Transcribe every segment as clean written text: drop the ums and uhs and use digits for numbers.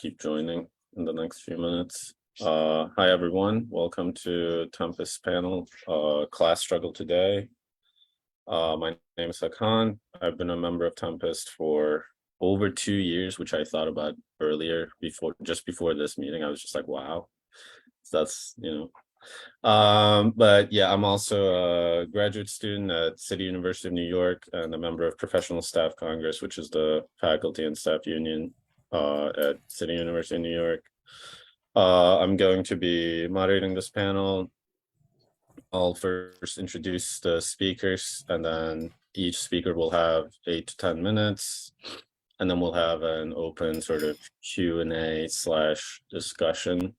keep joining in the next few minutes. Hi, everyone. Welcome to Tempest panel, class struggle today. My name is Hakan. I've been a member of Tempest for over 2 years, which I thought about earlier just before this meeting. I was just like, wow, that's, but yeah, I'm also a graduate student at City University of New York and a member of Professional Staff Congress, which is the faculty and staff union at City University of New York. I'm going to be moderating this panel. I'll first introduce the speakers, and then each speaker will have 8 to 10 minutes, and then we'll have an open sort of Q&A / discussion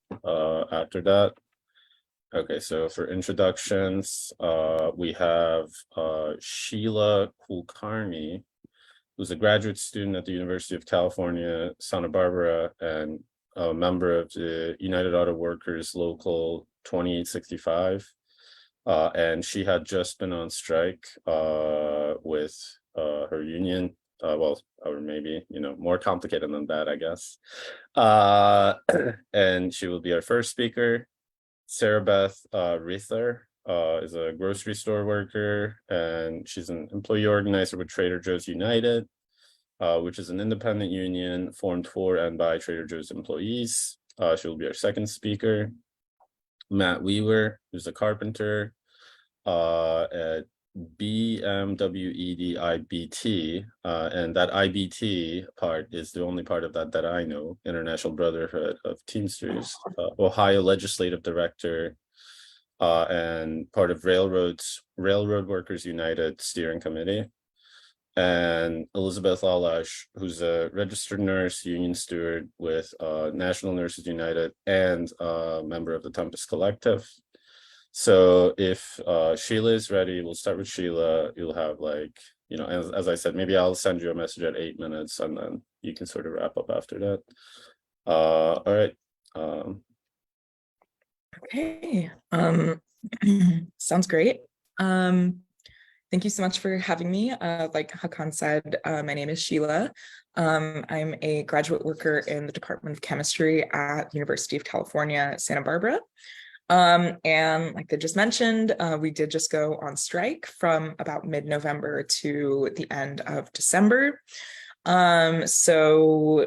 after that. Okay, so for introductions, we have Sheila Kulkarni, who's a graduate student at the University of California, Santa Barbara, and a member of the United Auto Workers Local 2865. And she had just been on strike with her union. Well, or maybe, more complicated than that, I guess. And she will be our first speaker. Beth Ryther is a grocery store worker, and she's an employee organizer with Trader Joe's United, which is an independent union formed for and by Trader Joe's employees. She will be our second speaker. Matt Weaver, who's a carpenter at BMWED IBT, and that IBT part is the only part of that I know, International Brotherhood of Teamsters, Ohio Legislative Director, and part of Railroad Workers United Steering Committee. And Elizabeth Lalasz, who's a registered nurse, union steward with National Nurses United, and a member of the Tempest Collective. So if Sheila is ready, we'll start with Sheila. You'll have as I said, maybe I'll send you a message at 8 minutes, and then you can sort of wrap up after that. All right. Okay. Sounds great. Thank you so much for having me. Like Hakan said, my name is Sheila. I'm a graduate worker in the Department of Chemistry at the University of California, Santa Barbara. And like they just mentioned, we did just go on strike from about mid-November to the end of December. So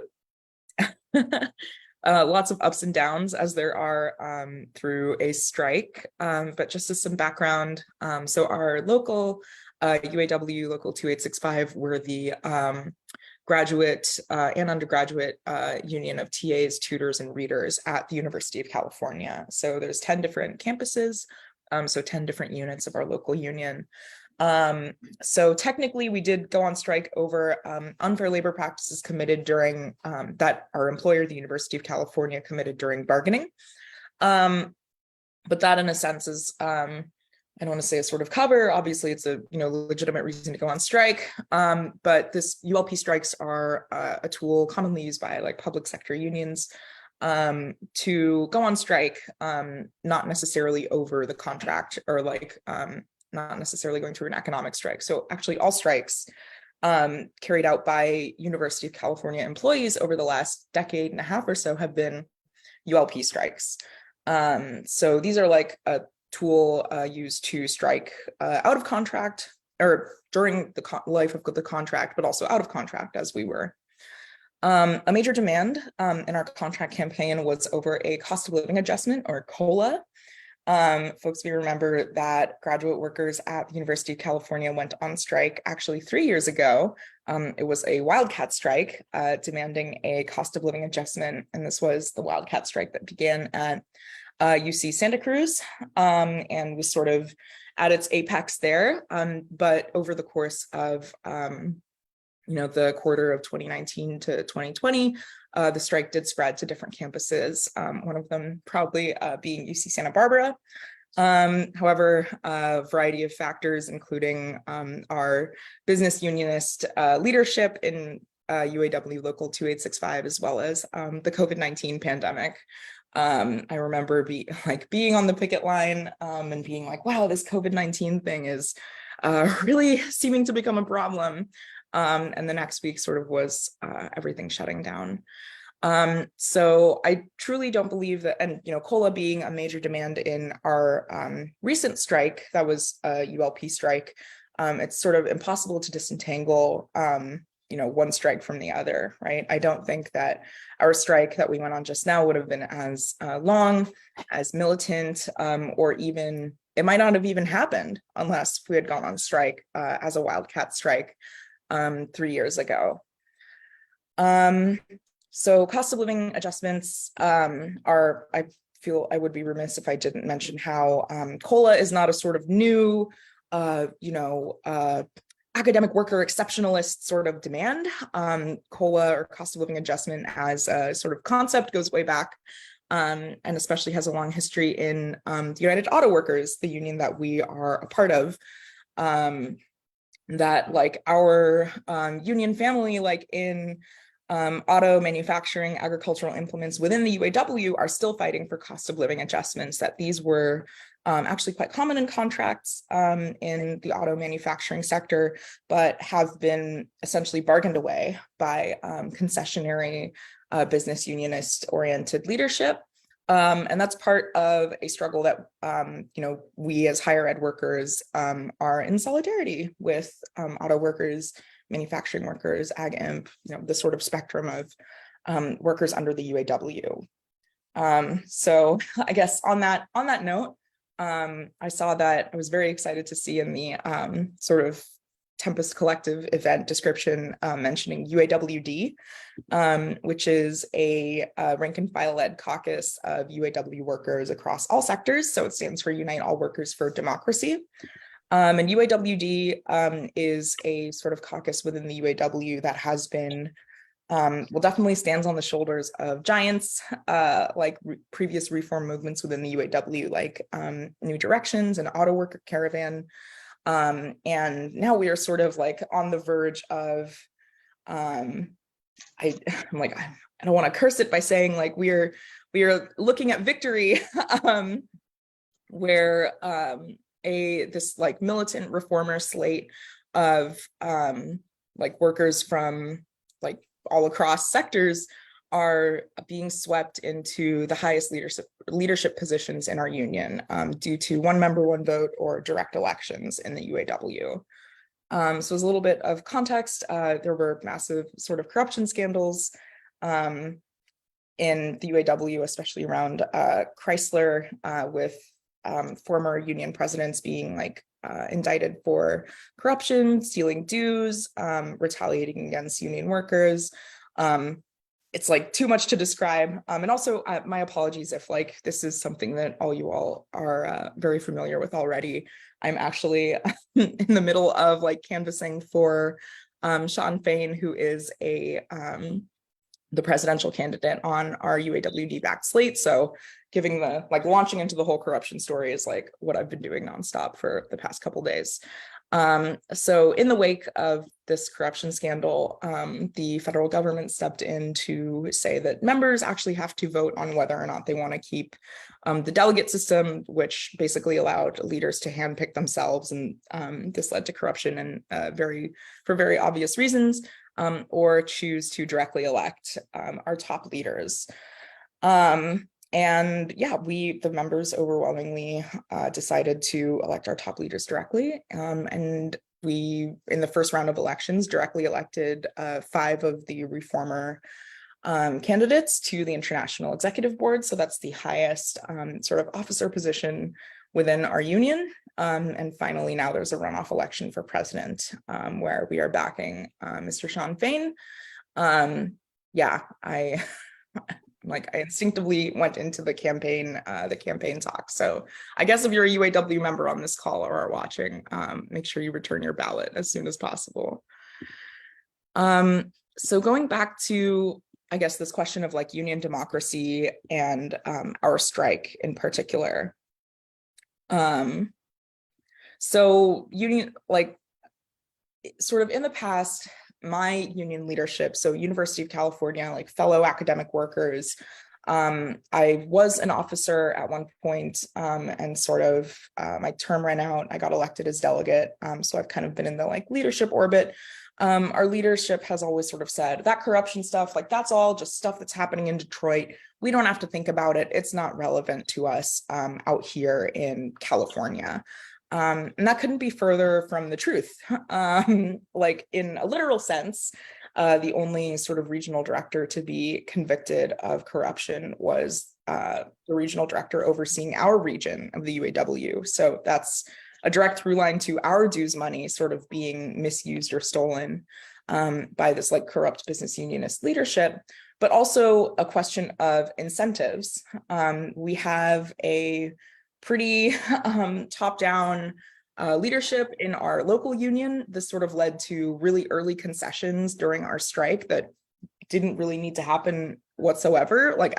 lots of ups and downs as there are through a strike, but just as some background, so our local UAW Local 2865 were the graduate and undergraduate union of TAs, tutors, and readers at the University of California. So there's 10 different campuses, so 10 different units of our local union. So technically we did go on strike over unfair labor practices committed during that our employer, the University of California, committed during bargaining. But that in a sense is, I don't want to say a sort of cover. Obviously, it's a legitimate reason to go on strike. But this ULP strikes are a tool commonly used by like public sector unions to go on strike, not necessarily over the contract or not necessarily going through an economic strike. So actually, all strikes carried out by University of California employees over the last decade and a half or so have been ULP strikes. So these are like a tool used to strike out of contract or during the life of the contract, but also out of contract as we were. A major demand in our contract campaign was over a cost of living adjustment, or COLA. Folks, we remember that graduate workers at the University of California went on strike actually 3 years ago. It was a wildcat strike demanding a cost of living adjustment. And this was the wildcat strike that began at UC Santa Cruz and was sort of at its apex there. But over the course of, the quarter of 2019 to 2020, the strike did spread to different campuses, one of them probably being UC Santa Barbara. However, a variety of factors, including our business unionist leadership in UAW Local 2865, as well as the COVID-19 pandemic. I remember being on the picket line and being like, wow, this COVID-19 thing is really seeming to become a problem. And the next week sort of was everything shutting down. So I truly don't believe that, and COLA being a major demand in our recent strike, that was a ULP strike, it's sort of impossible to disentangle one strike from the other, right? I don't think that our strike that we went on just now would have been as long, as militant, or even, it might not have even happened unless we had gone on strike as a wildcat strike 3 years ago. So cost of living adjustments are, I feel I would be remiss if I didn't mention how COLA is not a sort of new, academic worker exceptionalist sort of demand. COLA, or cost of living adjustment, as a sort of concept, goes way back, and especially has a long history in the United Auto Workers, the union that we are a part of. That like our union family, like in auto manufacturing, agricultural implements within the UAW, are still fighting for cost of living adjustments, that these were actually quite common in contracts in the auto manufacturing sector, but have been essentially bargained away by concessionary business unionist oriented leadership. And that's part of a struggle that we as higher ed workers are in solidarity with auto workers, manufacturing workers, ag imp, the sort of spectrum of workers under the UAW. So I guess on that note, I saw that I was very excited to see in the sort of Tempest Collective event description mentioning UAWD, which is a rank and file led caucus of UAW workers across all sectors. So it stands for Unite All Workers for Democracy. And UAWD is a sort of caucus within the UAW that has been, definitely stands on the shoulders of giants like previous reform movements within the UAW, like New Directions and Auto Worker Caravan. And now we are sort of like on the verge of, I'm like, I don't want to curse it by saying like we are looking at victory, where this like militant reformer slate of like workers from like all across sectors are being swept into the highest leadership positions in our union due to one member, one vote, or direct elections in the UAW. So as a little bit of context, there were massive sort of corruption scandals in the UAW, especially around Chrysler, with former union presidents being like indicted for corruption, stealing dues, retaliating against union workers. It's like too much to describe. And also my apologies if like this is something that you all are very familiar with already. I'm actually in the middle of like canvassing for Shawn Fain, who is the presidential candidate on our UAWD backed slate. So giving the like launching into the whole corruption story is like what I've been doing nonstop for the past couple of days. So in the wake of this corruption scandal, the federal government stepped in to say that members actually have to vote on whether or not they want to keep the delegate system, which basically allowed leaders to handpick themselves. And this led to corruption and for very obvious reasons, or choose to directly elect our top leaders. And yeah, the members overwhelmingly decided to elect our top leaders directly. And we, in the first round of elections, directly elected 5 of the reformer candidates to the International Executive Board. So that's the highest sort of officer position within our union. And finally, now there's a runoff election for president where we are backing Mr. Shawn Fain. Yeah, I instinctively went into the campaign talk. So I guess if you're a UAW member on this call or are watching, make sure you return your ballot as soon as possible. So going back to, I guess, this question of like union democracy and our strike in particular. So union, like sort of in the past, my union leadership, so University of California, like fellow academic workers, I was an officer at one point, and sort of my term ran out. I got elected as delegate, so I've kind of been in the like leadership orbit Our leadership has always sort of said that corruption stuff, like that's all just stuff that's happening in Detroit. We don't have to think about it. It's not relevant to us out here in California. And that couldn't be further from the truth. Like in a literal sense, the only sort of regional director to be convicted of corruption was the regional director overseeing our region of the UAW. So that's a direct through line to our dues money sort of being misused or stolen by this like corrupt business unionist leadership, but also a question of incentives. We have a pretty top-down leadership in our local union. This sort of led to really early concessions during our strike that didn't really need to happen whatsoever. Like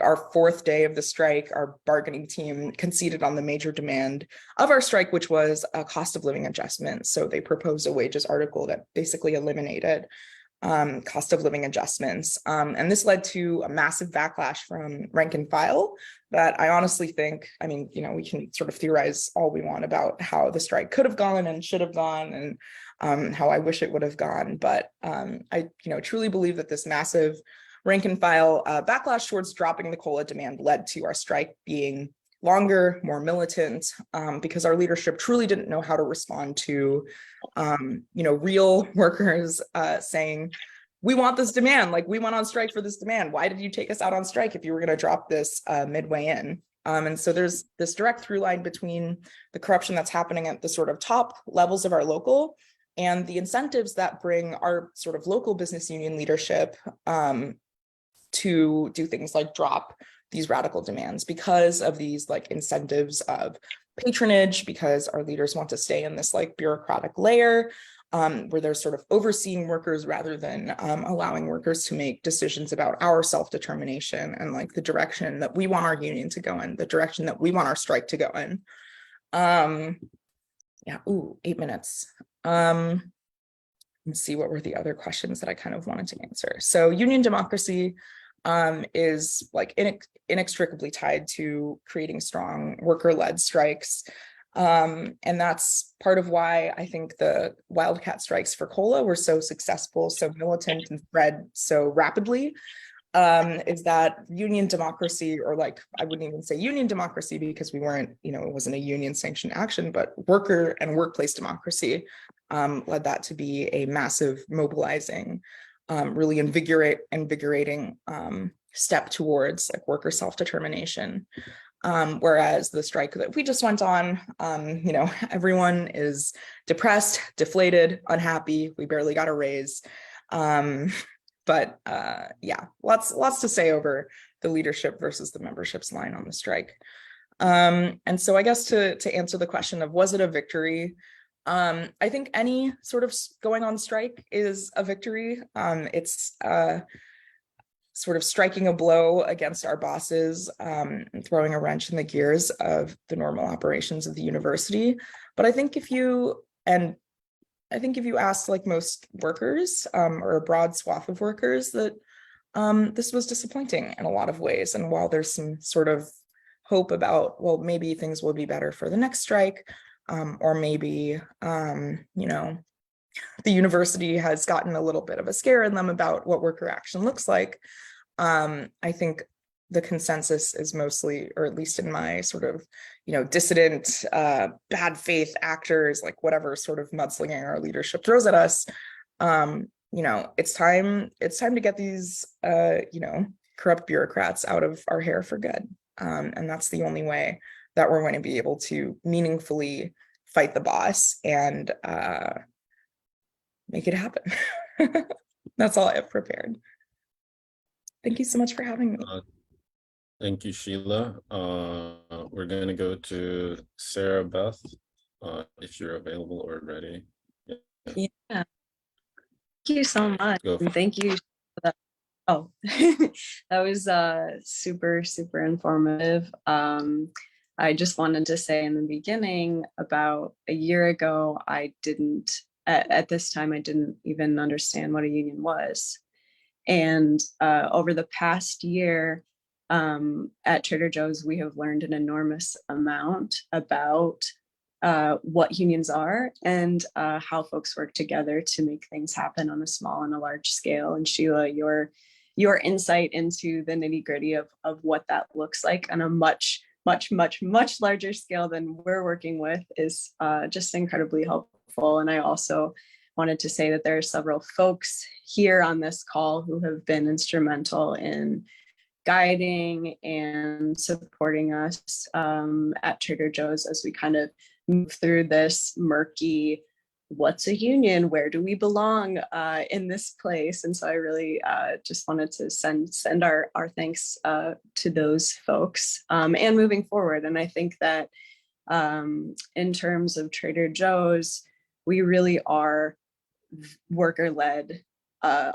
our fourth day of the strike, our bargaining team conceded on the major demand of our strike, which was a cost of living adjustment. So they proposed a wages article that basically eliminated cost of living adjustments. And this led to a massive backlash from rank and file that I honestly think, I mean, you know, we can sort of theorize all we want about how the strike could have gone and should have gone and how I wish it would have gone. But I, you know, truly believe that this massive rank and file backlash towards dropping the COLA demand led to our strike being longer, more militant, because our leadership truly didn't know how to respond to, you know, real workers saying, we want this demand, like we went on strike for this demand. Why did you take us out on strike if you were going to drop this midway in? And so there's this direct through line between the corruption that's happening at the sort of top levels of our local and the incentives that bring our sort of local business union leadership to do things like drop these radical demands because of these like incentives of patronage, because our leaders want to stay in this like bureaucratic layer where they're sort of overseeing workers rather than allowing workers to make decisions about our self-determination and like the direction that we want our union to go in, the direction that we want our strike to go in. Yeah, ooh, 8 minutes. Let's see, what were the other questions that I kind of wanted to answer? So union democracy is like inextricably tied to creating strong worker-led strikes. And that's part of why I think the wildcat strikes for COLA were so successful, so militant and spread so rapidly, is that union democracy, or like, I wouldn't even say union democracy because we weren't, you know, it wasn't a union sanctioned action, but worker and workplace democracy led that to be a massive mobilizing, really invigorating step towards like worker self-determination. Whereas the strike that we just went on, you know, everyone is depressed, deflated, unhappy. We barely got a raise. But yeah, lots to say over the leadership versus the membership's line on the strike. And so I guess to answer the question of was it a victory? I think any sort of going on strike is a victory. It's sort of striking a blow against our bosses, and throwing a wrench in the gears of the normal operations of the university. But I think if you ask like most workers or a broad swath of workers, that this was disappointing in a lot of ways. And while there's some sort of hope about, well, maybe things will be better for the next strike, or maybe, you know, the university has gotten a little bit of a scare in them about what worker action looks like. I think the consensus is mostly, or at least in my sort of, you know, dissident, bad faith actors, like whatever sort of mudslinging our leadership throws at us, you know, it's time to get these, you know, corrupt bureaucrats out of our hair for good. And that's the only way that we're going to be able to meaningfully fight the boss and make it happen. That's all I have prepared. Thank you so much for having me. Thank you, Sheila. We're going to go to Sarah Beth, if you're available or ready. Yeah. Thank you so much. And thank you for that. Oh, that was super, super informative. I just wanted to say in the beginning, about a year ago, I didn't, at this time, I didn't even understand what a union was. And over the past year at Trader Joe's, we have learned an enormous amount about what unions are and how folks work together to make things happen on a small and a large scale. And Sheila, your insight into the nitty-gritty of what that looks like on a much larger scale than we're working with is just incredibly helpful. And I also wanted to say that there are several folks here on this call who have been instrumental in guiding and supporting us at Trader Joe's as we kind of move through this murky, what's a union? Where do we belong in this place? And so I really just wanted to send our thanks to those folks and moving forward. And I think that in terms of Trader Joe's, we really are worker-led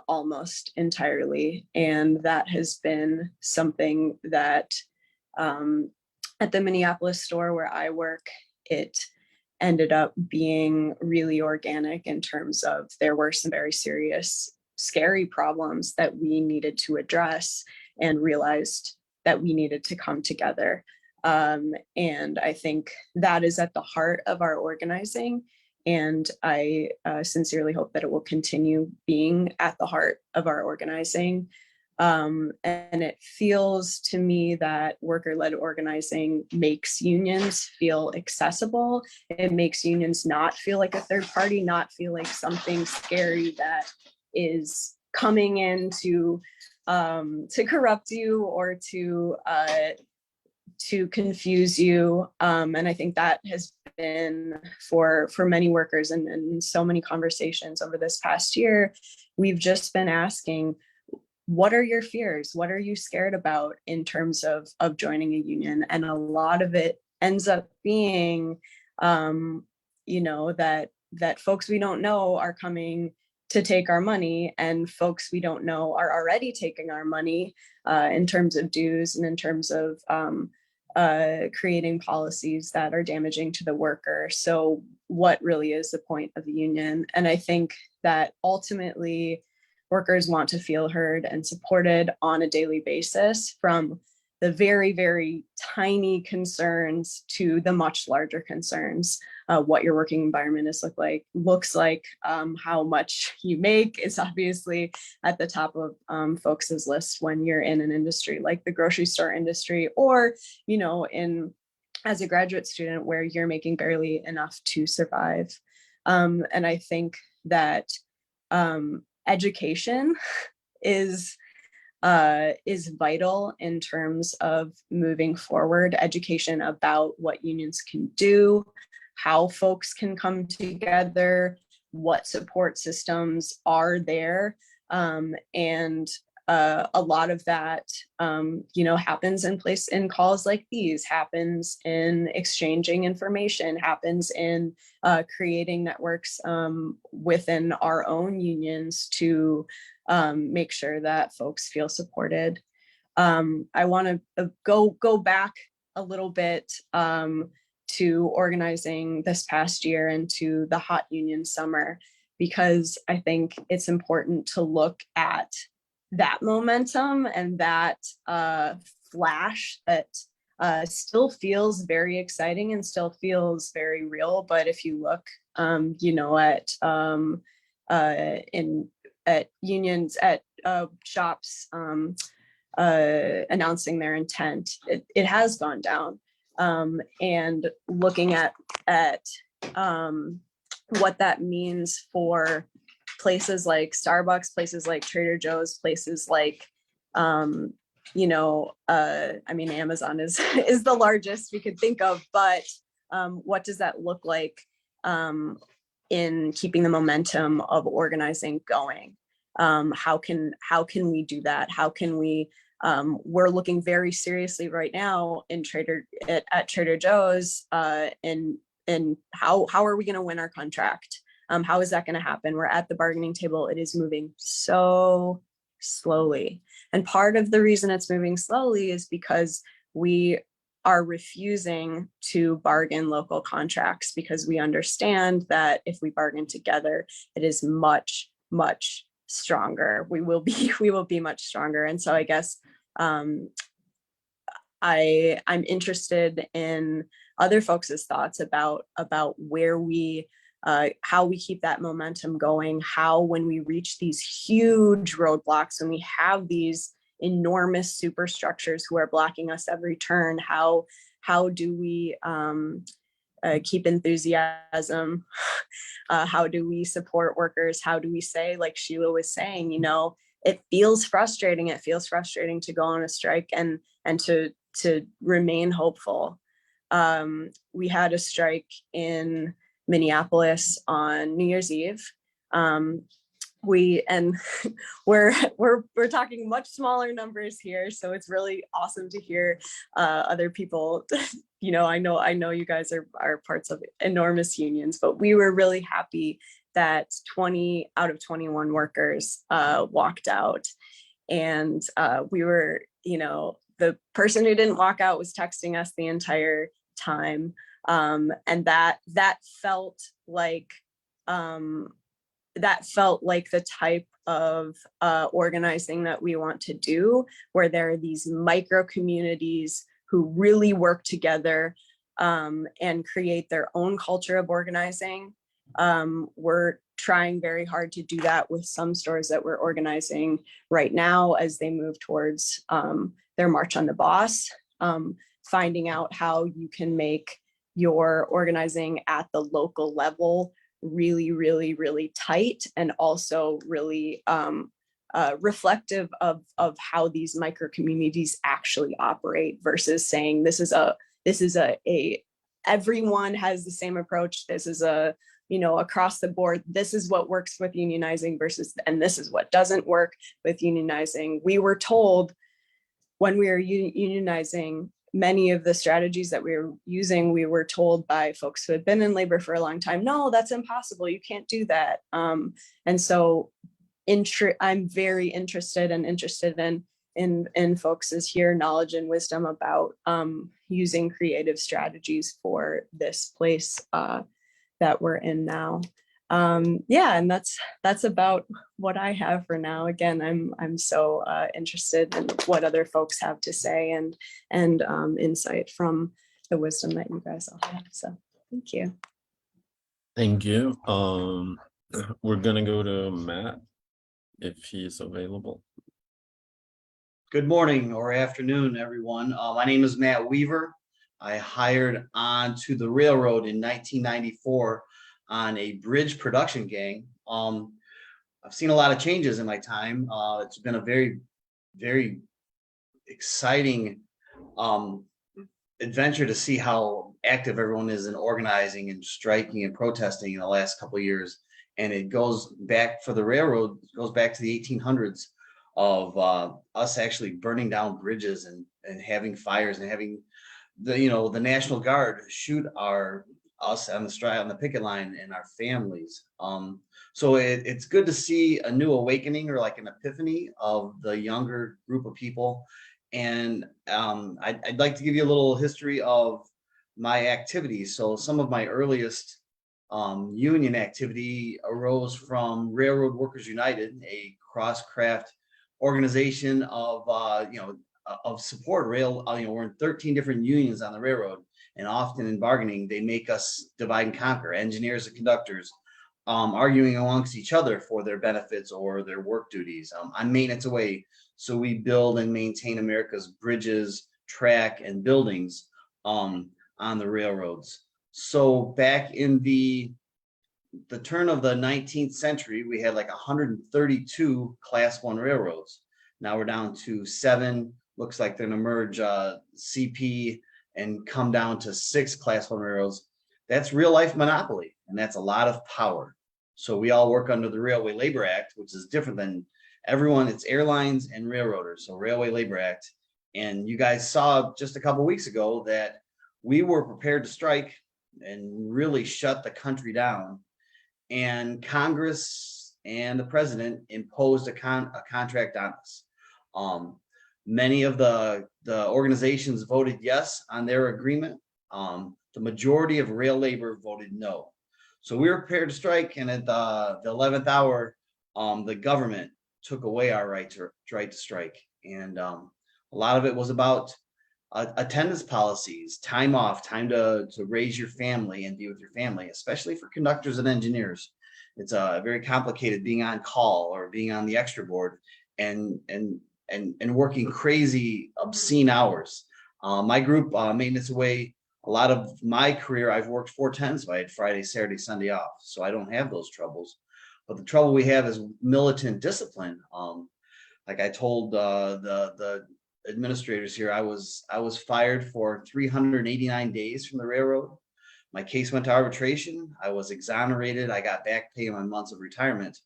almost entirely. And that has been something that at the Minneapolis store where I work, it ended up being really organic in terms of there were some very serious, scary problems that we needed to address and realized that we needed to come together. And I think that is at the heart of our organizing. And I sincerely hope that it will continue being at the heart of our organizing. And it feels to me that worker-led organizing makes unions feel accessible. It makes unions not feel like a third party, not feel like something scary that is coming in to corrupt you or to confuse you. And I think that has been for many workers and so many conversations over this past year, we've just been asking, what are your fears? What are you scared about in terms of joining a union? And a lot of it ends up being, that folks we don't know are coming to take our money, and folks we don't know are already taking our money in terms of dues and in terms of creating policies that are damaging to the worker. So what really is the point of the union? And I think that ultimately workers want to feel heard and supported on a daily basis, from the very, very tiny concerns to the much larger concerns. What your working environment looks like, how much you make is obviously at the top of folks' list when you're in an industry like the grocery store industry, or as a graduate student where you're making barely enough to survive. And I think that education is vital in terms of moving forward. Education about what unions can do, how folks can come together, what support systems are there, and a lot of that, happens in calls like these, happens in exchanging information, happens in creating networks within our own unions to make sure that folks feel supported. I want to go back a little bit to organizing this past year and to the hot union summer, because I think it's important to look at that momentum and that flash that still feels very exciting and still feels very real. But if you look, at unions, at shops announcing their intent, it has gone down. And looking at what that means for places like Starbucks, places like Trader Joe's, places like, Amazon is the largest we could think of, but what does that look like in keeping the momentum of organizing going? How can we do that? How can we, we're looking very seriously right now at Trader Joe's and how are we going to win our contract? How is that going to happen? We're at the bargaining table. It is moving so slowly. And part of the reason it's moving slowly is because we are refusing to bargain local contracts, because we understand that if we bargain together, it is much, much stronger. We will be much stronger. And so I guess I'm interested in other folks' thoughts about where we, how we keep that momentum going, how when we reach these huge roadblocks, when we have these enormous superstructures who are blocking us every turn, how do we keep enthusiasm? How do we support workers? How do we say, like Sheila was saying, you know, it feels frustrating. It feels frustrating to go on a strike and to remain hopeful. We had a strike in Minneapolis on New Year's Eve. We're talking much smaller numbers here, so it's really awesome to hear other people. You know, I know you guys are parts of enormous unions, but we were really happy that 20 out of 21 workers walked out, and we were, you know, the person who didn't walk out was texting us the entire time, and that felt like the type of organizing that we want to do, where there are these micro communities who really work together and create their own culture of organizing. We're trying very hard to do that with some stores that we're organizing right now as they move towards their March on the Boss, finding out how you can make your organizing at the local level really, really, really tight, and also really reflective of how these micro communities actually operate, versus saying this is a everyone has the same approach. This is a, you know, across the board, this is what works with unionizing versus, and this is what doesn't work with unionizing. We were told when we were unionizing, many of the strategies that we were using, we were told by folks who had been in labor for a long time, no, that's impossible. You can't do that. And so I'm very interested in folks' here knowledge and wisdom about using creative strategies for this place that we're in now. Yeah, and that's about what I have for now. Again, I'm so interested in what other folks have to say and insight from the wisdom that you guys all have. So thank you. Thank you. We're gonna go to Matt if he's available. Good morning or afternoon, everyone. My name is Matt Weaver. I hired onto the railroad in 1994 on a bridge production gang. I've seen a lot of changes in my time. It's been a very, very exciting adventure to see how active everyone is in organizing and striking and protesting in the last couple of years. And it goes back for the railroad, it goes back to the 1800s of us actually burning down bridges and having fires and having the National Guard shoot us on the picket line and our families. So it's good to see a new awakening or like an epiphany of the younger group of people. And I'd like to give you a little history of my activities. So some of my earliest union activity arose from Railroad Workers United, a cross-craft organization of support rail. We're in 13 different unions on the railroad, and often in bargaining they make us divide and conquer, engineers and conductors arguing amongst each other for their benefits or their work duties. I'm maintenance away, so we build and maintain America's bridges, track, and buildings on the railroads. So back in the turn of the 19th century, we had like 132 class 1 railroads. Now we're down to 7. Looks like they're gonna merge CP and come down to 6 class 1 railroads. That's real life monopoly, and that's a lot of power. So we all work under the Railway Labor Act, which is different than everyone. It's airlines and railroaders. So Railway Labor Act. And you guys saw just a couple of weeks ago that we were prepared to strike and really shut the country down. And Congress and the president imposed a contract on us. Many of the organizations voted yes on their agreement. The majority of rail labor voted no. So we were prepared to strike, and at the 11th hour, the government took away our right to strike. And a lot of it was about attendance policies, time off, time to raise your family and be with your family, especially for conductors and engineers. It's very complicated being on call or being on the extra board and working crazy, obscene hours. My group, maintenance away, a lot of my career, I've worked 4/10s, so I had Friday, Saturday, Sunday off. So I don't have those troubles. But the trouble we have is militant discipline. Like I told the administrators here, I was fired for 389 days from the railroad. My case went to arbitration. I was exonerated. I got back pay on months of retirement.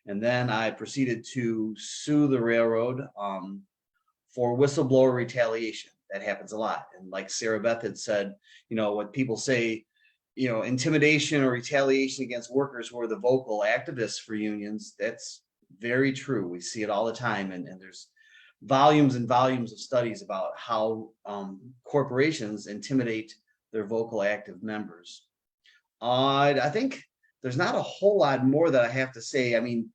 And then I proceeded to sue the railroad for whistleblower retaliation. That happens a lot. And like Sarah Beth had said, what people say, intimidation or retaliation against workers who are the vocal activists for unions, that's very true. We see it all the time. And there's volumes and volumes of studies about how corporations intimidate their vocal active members. I think there's not a whole lot more that I have to say. I mean,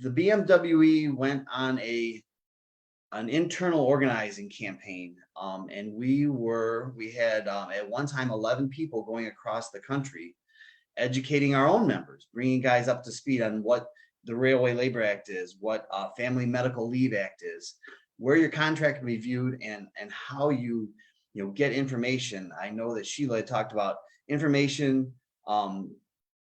the BMWE went on an internal organizing campaign, and we had at one time 11 people going across the country educating our own members, bringing guys up to speed on what the Railway Labor Act is, what Family Medical Leave Act is, where your contract can be viewed, and how you get information. I know that Sheila had talked about information,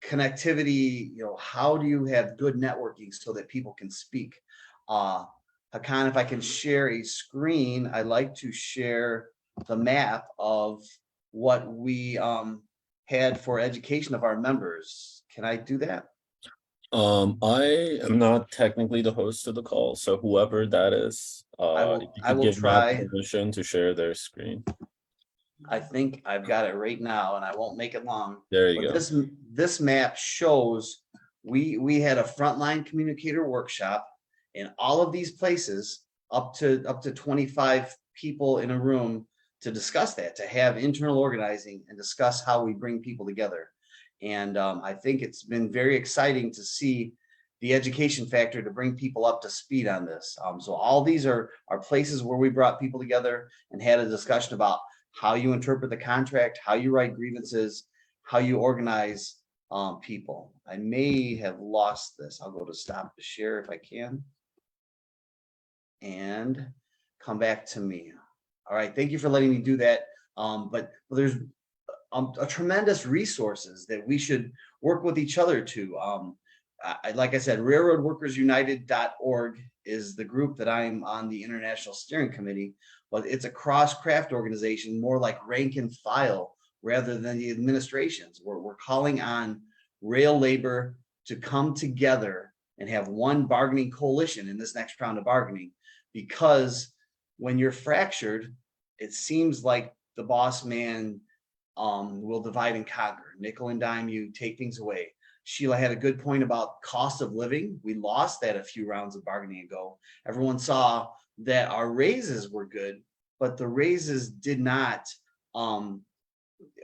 connectivity. How do you have good networking so that people can speak? Hakan, if I can share a screen, I'd like to share the map of what we had for education of our members. Can I do that? I am not technically the host of the call, so whoever that is, I will try permission to share their screen. I think I've got it right now, and I won't make it long. There you go. This map shows we had a frontline communicator workshop in all of these places, up to 25 people in a room, to discuss that, to have internal organizing and discuss how we bring people together. And I think it's been very exciting to see the education factor to bring people up to speed on this. So all these are places where we brought people together and had a discussion about how you interpret the contract, how you write grievances, how you organize people. I may have lost this. I'll go to stop to share if I can. And come back to me. All right, thank you for letting me do that. But there's a tremendous resources that we should work with each other to. Like I said, railroadworkersunited.org is the group that I'm on the International Steering Committee, but it's a cross-craft organization, more like rank and file rather than the administrations. We're calling on rail labor to come together and have one bargaining coalition in this next round of bargaining, because when you're fractured, it seems like the boss man will divide and conquer, nickel and dime you, take things away. Sheila had a good point about cost of living. We lost that a few rounds of bargaining ago. Everyone saw that our raises were good, but the raises did not,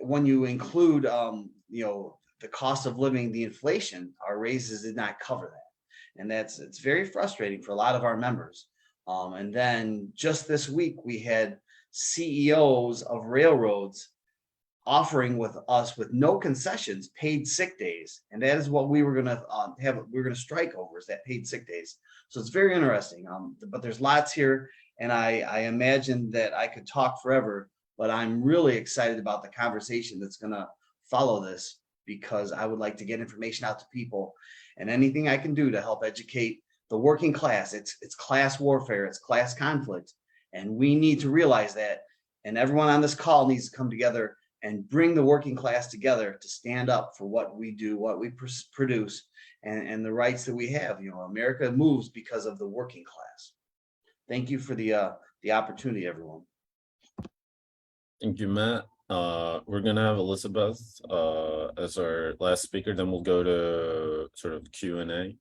when you include, the cost of living, the inflation, our raises did not cover that. And it's very frustrating for a lot of our members. And then just this week, we had CEOs of railroads offering with us with no concessions paid sick days, and that is what we were going to we're going to strike over, is that paid sick days. So it's very interesting, but there's lots here, and I imagine that I could talk forever, but I'm really excited about the conversation that's going to follow this, because I would like to get information out to people, and anything I can do to help educate the working class. It's class warfare, it's class conflict, and we need to realize that, and everyone on this call needs to come together and bring the working class together to stand up for what we do, what we produce, and the rights that we have. America moves because of the working class. Thank you for the opportunity, everyone. Thank you, Matt. We're gonna have Elizabeth as our last speaker, then we'll go to sort of Q&A.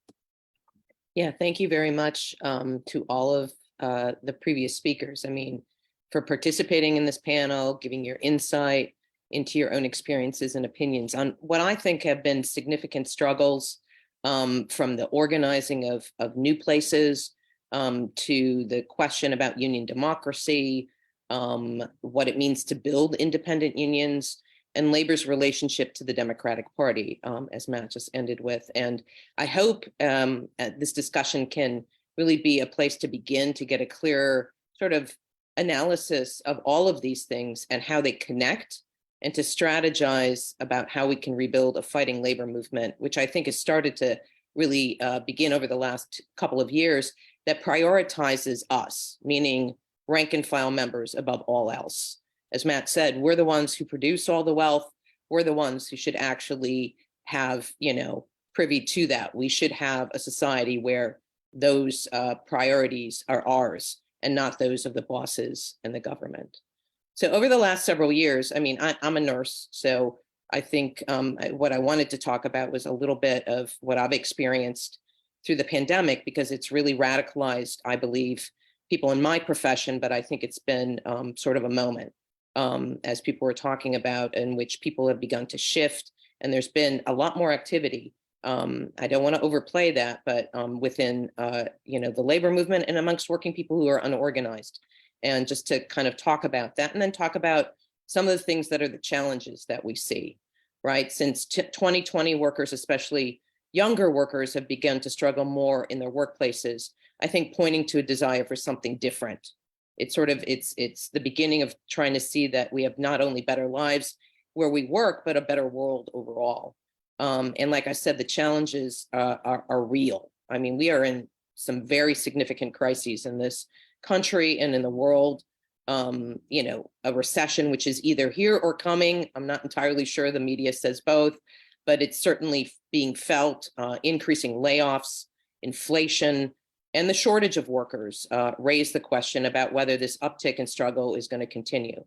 Yeah, thank you very much to all of the previous speakers. I mean, for participating in this panel, giving your insight into your own experiences and opinions on what I think have been significant struggles, from the organizing of new places to the question about union democracy, what it means to build independent unions, and labor's relationship to the Democratic Party, as Matt just ended with. And I hope this discussion can really be a place to begin to get a clearer sort of analysis of all of these things and how they connect, and to strategize about how we can rebuild a fighting labor movement, which I think has started to really begin over the last couple of years, that prioritizes us, meaning rank and file members above all else. As Matt said, we're the ones who produce all the wealth. We're the ones who should actually have, privy to that. We should have a society where those priorities are ours and not those of the bosses and the government. So over the last several years, I mean, I'm a nurse, so I think what I wanted to talk about was a little bit of what I've experienced through the pandemic, because it's really radicalized, I believe, people in my profession, but I think it's been sort of a moment, as people were talking about, in which people have begun to shift, and there's been a lot more activity. I don't want to overplay that, but within the labor movement and amongst working people who are unorganized, and just to kind of talk about that, and then talk about some of the things that are the challenges that we see, right? Since 2020, workers, especially younger workers, have begun to struggle more in their workplaces, I think pointing to a desire for something different. It's the beginning of trying to see that we have not only better lives where we work, but a better world overall. And like I said, the challenges are real. I mean, we are in some very significant crises in this country and in the world. A recession, which is either here or coming. I'm not entirely sure. The media says both, but it's certainly being felt. Increasing layoffs, inflation, and the shortage of workers raise the question about whether this uptick in struggle is going to continue.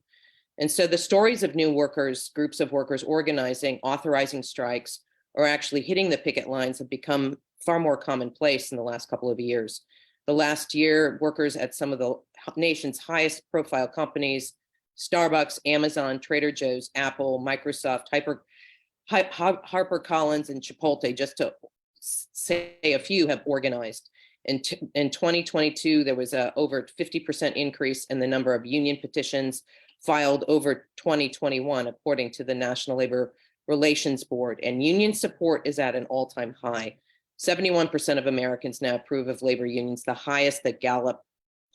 And so the stories of new workers, groups of workers organizing, authorizing strikes, or actually hitting the picket lines have become far more commonplace in the last couple of years. The last year, workers at some of the nation's highest profile companies, Starbucks, Amazon, Trader Joe's, Apple, Microsoft, HarperCollins, and Chipotle, just to say a few, have organized. In 2022, there was a over 50% increase in the number of union petitions filed over 2021, according to the National Labor Relations Board. And union support is at an all-time high. 71% of Americans now approve of labor unions, the highest that Gallup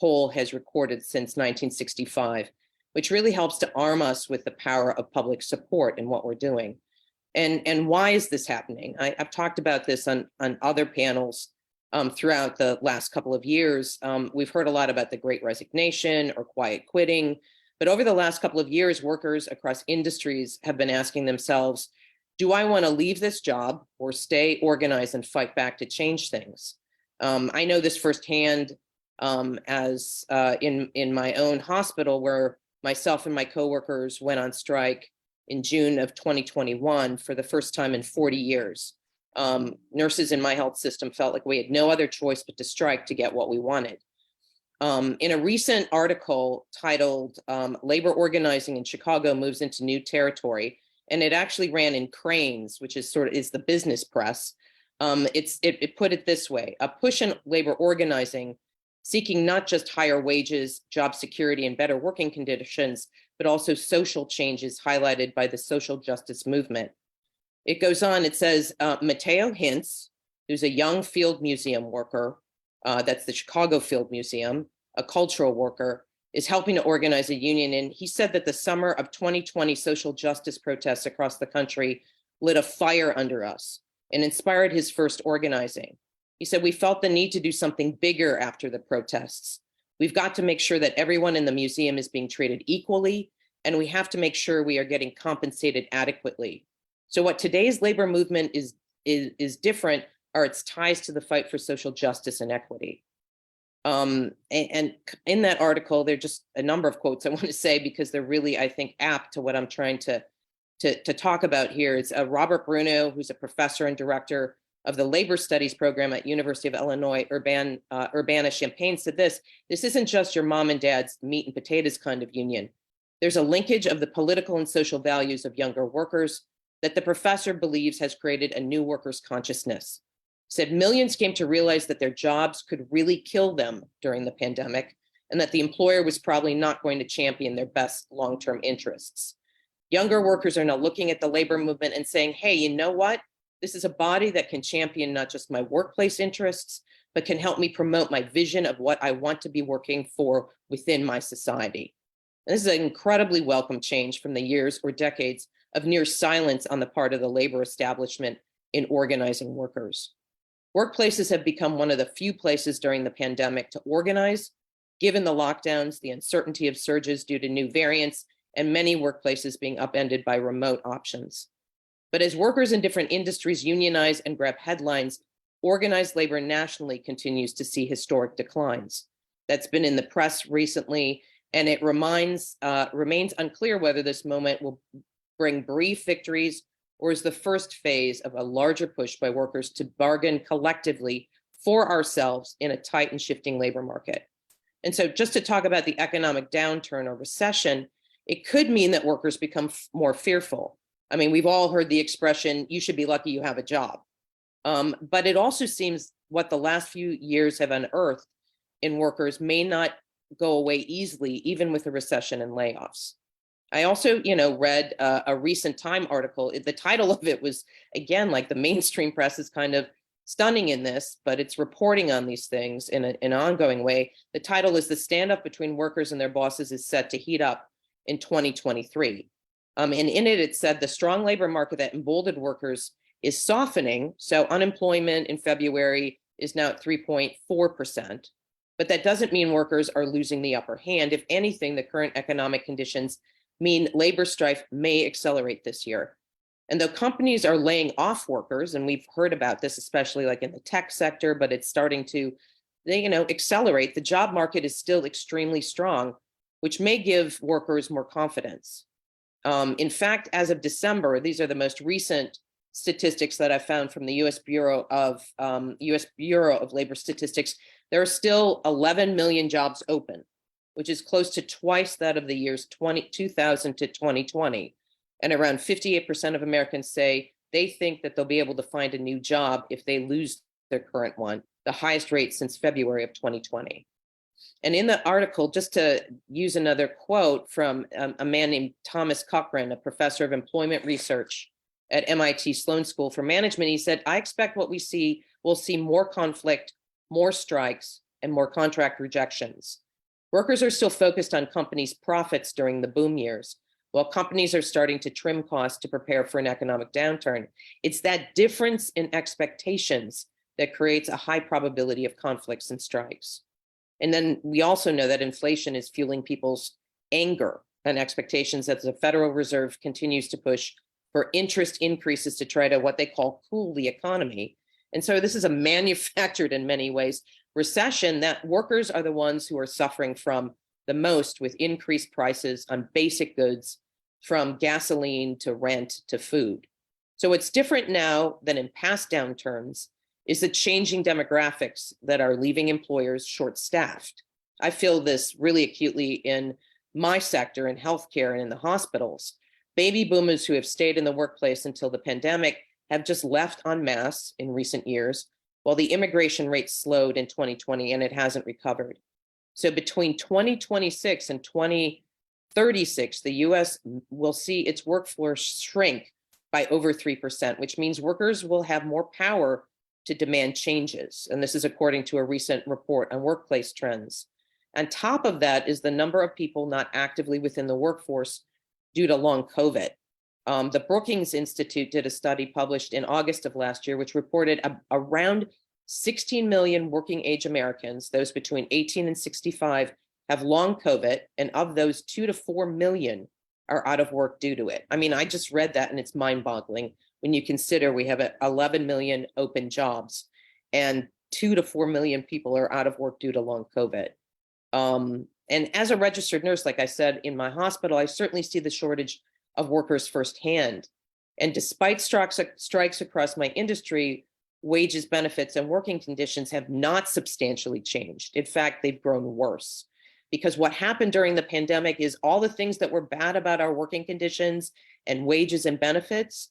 poll has recorded since 1965, which really helps to arm us with the power of public support in what we're doing. And why is this happening? I've talked about this on other panels throughout the last couple of years. We've heard a lot about the Great Resignation or quiet quitting, but over the last couple of years, workers across industries have been asking themselves, do I want to leave this job or stay organized and fight back to change things? I know this firsthand as in my own hospital, where myself and my coworkers went on strike in June of 2021 for the first time in 40 years. Nurses in my health system felt like we had no other choice but to strike to get what we wanted. In a recent article titled "Labor Organizing in Chicago Moves into New Territory," and it actually ran in Cranes, which is the business press. It put it this way: a push in labor organizing, seeking not just higher wages, job security, and better working conditions, but also social changes highlighted by the social justice movement. It goes on, it says, Matteo Hintz, who's a young field museum worker, that's the Chicago Field Museum, a cultural worker, is helping to organize a union. And he said that the summer of 2020 social justice protests across the country lit a fire under us and inspired his first organizing. He said, we felt the need to do something bigger after the protests. We've got to make sure that everyone in the museum is being treated equally, and we have to make sure we are getting compensated adequately. So what today's labor movement is different are its ties to the fight for social justice and equity. And in that article, there are just a number of quotes I want to say, because they're really, I think, apt to what I'm trying to talk about here. It's Robert Bruno, who's a professor and director of the Labor Studies program at University of Illinois, Urbana-Champaign, said this isn't just your mom and dad's meat and potatoes kind of union. There's a linkage of the political and social values of younger workers that the professor believes has created a new workers' consciousness. Said millions came to realize that their jobs could really kill them during the pandemic, and that the employer was probably not going to champion their best long-term interests. Younger workers are now looking at the labor movement and saying, hey, you know what? This is a body that can champion not just my workplace interests, but can help me promote my vision of what I want to be working for within my society. And this is an incredibly welcome change from the years or decades of near silence on the part of the labor establishment in organizing workers. Workplaces have become one of the few places during the pandemic to organize, given the lockdowns, the uncertainty of surges due to new variants, and many workplaces being upended by remote options. But as workers in different industries unionize and grab headlines, organized labor nationally continues to see historic declines. That's been in the press recently, and it remains unclear whether this moment will bring brief victories or is the first phase of a larger push by workers to bargain collectively for ourselves in a tight and shifting labor market. And so just to talk about the economic downturn or recession, it could mean that workers become more fearful. I mean, we've all heard the expression, you should be lucky you have a job. But it also seems what the last few years have unearthed in workers may not go away easily, even with a recession and layoffs. I also, read a recent Time article. The title of it was, again, like the mainstream press is kind of stunning in this, but it's reporting on these things in an ongoing way. The title is "The Standoff Between Workers and Their Bosses is Set to Heat Up in 2023. And in it, it said the strong labor market that emboldened workers is softening. So unemployment in February is now at 3.4%. But that doesn't mean workers are losing the upper hand. If anything, the current economic conditions mean labor strife may accelerate this year. And though companies are laying off workers, and we've heard about this, especially like in the tech sector, but it's starting to, accelerate, the job market is still extremely strong, which may give workers more confidence. In fact, as of December, these are the most recent statistics that I found from the U.S. Bureau of Labor Statistics. There are still 11 million jobs open, which is close to twice that of the years 2000 to 2020. And around 58% of Americans say they think that they'll be able to find a new job if they lose their current one, the highest rate since February of 2020. And in the article, just to use another quote from a man named Thomas Cochrane, a professor of employment research at MIT Sloan School for Management, he said, I expect we'll see more conflict, more strikes, and more contract rejections. Workers are still focused on companies' profits during the boom years, while companies are starting to trim costs to prepare for an economic downturn. It's that difference in expectations that creates a high probability of conflicts and strikes. And then we also know that inflation is fueling people's anger and expectations as the Federal Reserve continues to push for interest increases to try to what they call cool the economy. And so this is a manufactured, in many ways, recession that workers are the ones who are suffering from the most, with increased prices on basic goods, from gasoline to rent to food. So what's different now than in past downturns is the changing demographics that are leaving employers short-staffed. I feel this really acutely in my sector, in healthcare and in the hospitals. Baby boomers who have stayed in the workplace until the pandemic have just left en masse in recent years, while the immigration rate slowed in 2020 and it hasn't recovered. So between 2026 and 2036, the US will see its workforce shrink by over 3%, which means workers will have more power to demand changes. And this is according to a recent report on workplace trends. On top of that is the number of people not actively within the workforce due to long COVID. The Brookings Institute did a study published in August of last year, which reported around 16 million working age Americans, those between 18 and 65, have long COVID, and of those 2 to 4 million are out of work due to it. I mean, I just read that and it's mind-boggling when you consider we have 11 million open jobs and 2 to 4 million people are out of work due to long COVID. And as a registered nurse, like I said, in my hospital, I certainly see the shortage of workers firsthand. And despite strikes across my industry, wages, benefits, and working conditions have not substantially changed. In fact, they've grown worse. Because what happened during the pandemic is all the things that were bad about our working conditions and wages and benefits,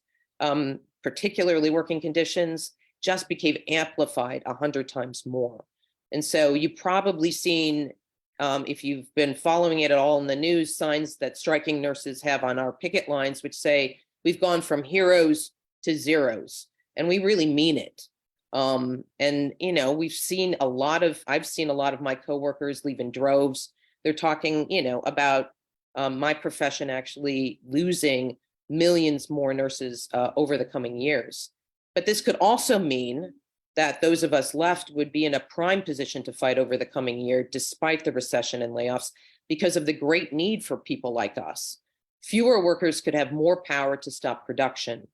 particularly working conditions, just became amplified 100 times more. And so you've probably seen if you've been following it at all in the news, signs that striking nurses have on our picket lines, which say we've gone from heroes to zeros, and we really mean it. And you know, I've seen a lot of my coworkers leave in droves. They're talking, you know, about my profession actually losing millions more nurses over the coming years. But this could also mean that those of us left would be in a prime position to fight over the coming year, despite the recession and layoffs, because of the great need for people like us. Fewer workers could have more power to stop production.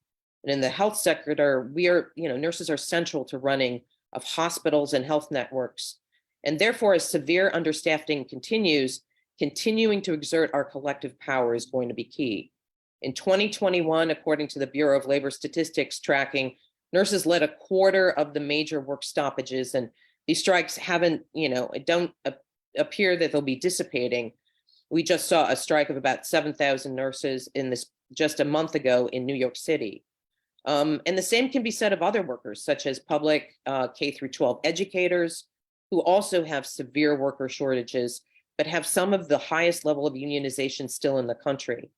And in the health sector, nurses are central to running of hospitals and health networks. And therefore, as severe understaffing continues, continuing to exert our collective power is going to be key. In 2021, according to the Bureau of Labor Statistics tracking, nurses led a quarter of the major work stoppages, and these strikes don't appear that they'll be dissipating. We just saw a strike of about 7,000 nurses in this just a month ago in New York City. And the same can be said of other workers, such as public K through 12 educators, who also have severe worker shortages, but have some of the highest level of unionization still in the country.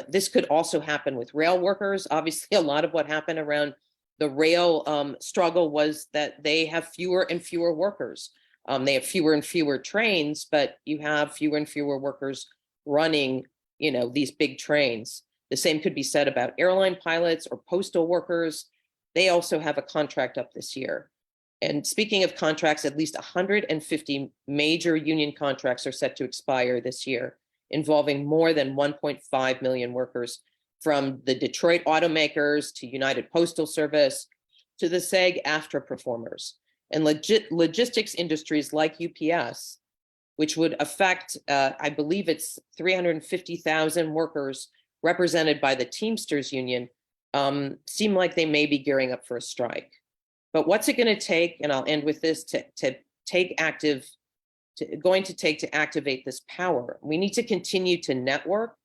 This could also happen with rail workers. Obviously, a lot of what happened around the rail struggle was that they have fewer and fewer workers. They have fewer and fewer trains, but you have fewer and fewer workers running, these big trains. The same could be said about airline pilots or postal workers. They also have a contract up this year. And speaking of contracts, at least 150 major union contracts are set to expire this year, involving more than 1.5 million workers, from the Detroit automakers to United Postal Service to the SAG-AFTRA performers. And logistics industries like UPS, which would affect, I believe it's 350,000 workers represented by the Teamsters Union, seem like they may be gearing up for a strike. But what's it going to take, and I'll end with this, to activate this power? We need to continue to network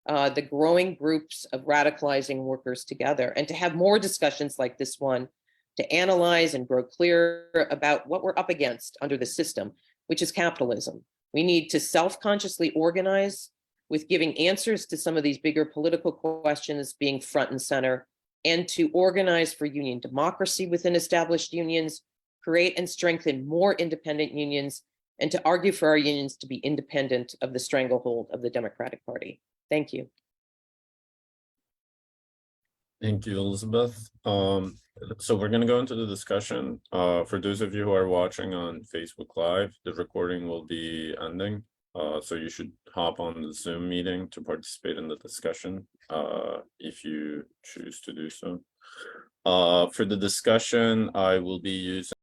the growing groups of radicalizing workers together, and to have more discussions like this one, to analyze and grow clear about what we're up against under the system, which is capitalism. We need to self-consciously organize, with giving answers to some of these bigger political questions being front and center, and to organize for union democracy within established unions, create and strengthen more independent unions, and to argue for our unions to be independent of the stranglehold of the Democratic Party. Thank you. Thank you, Elizabeth. So we're going to go into the discussion. For those of you who are watching on Facebook Live, the recording will be ending. So you should hop on the Zoom meeting to participate in the discussion if you choose to do so. For the discussion, I will be using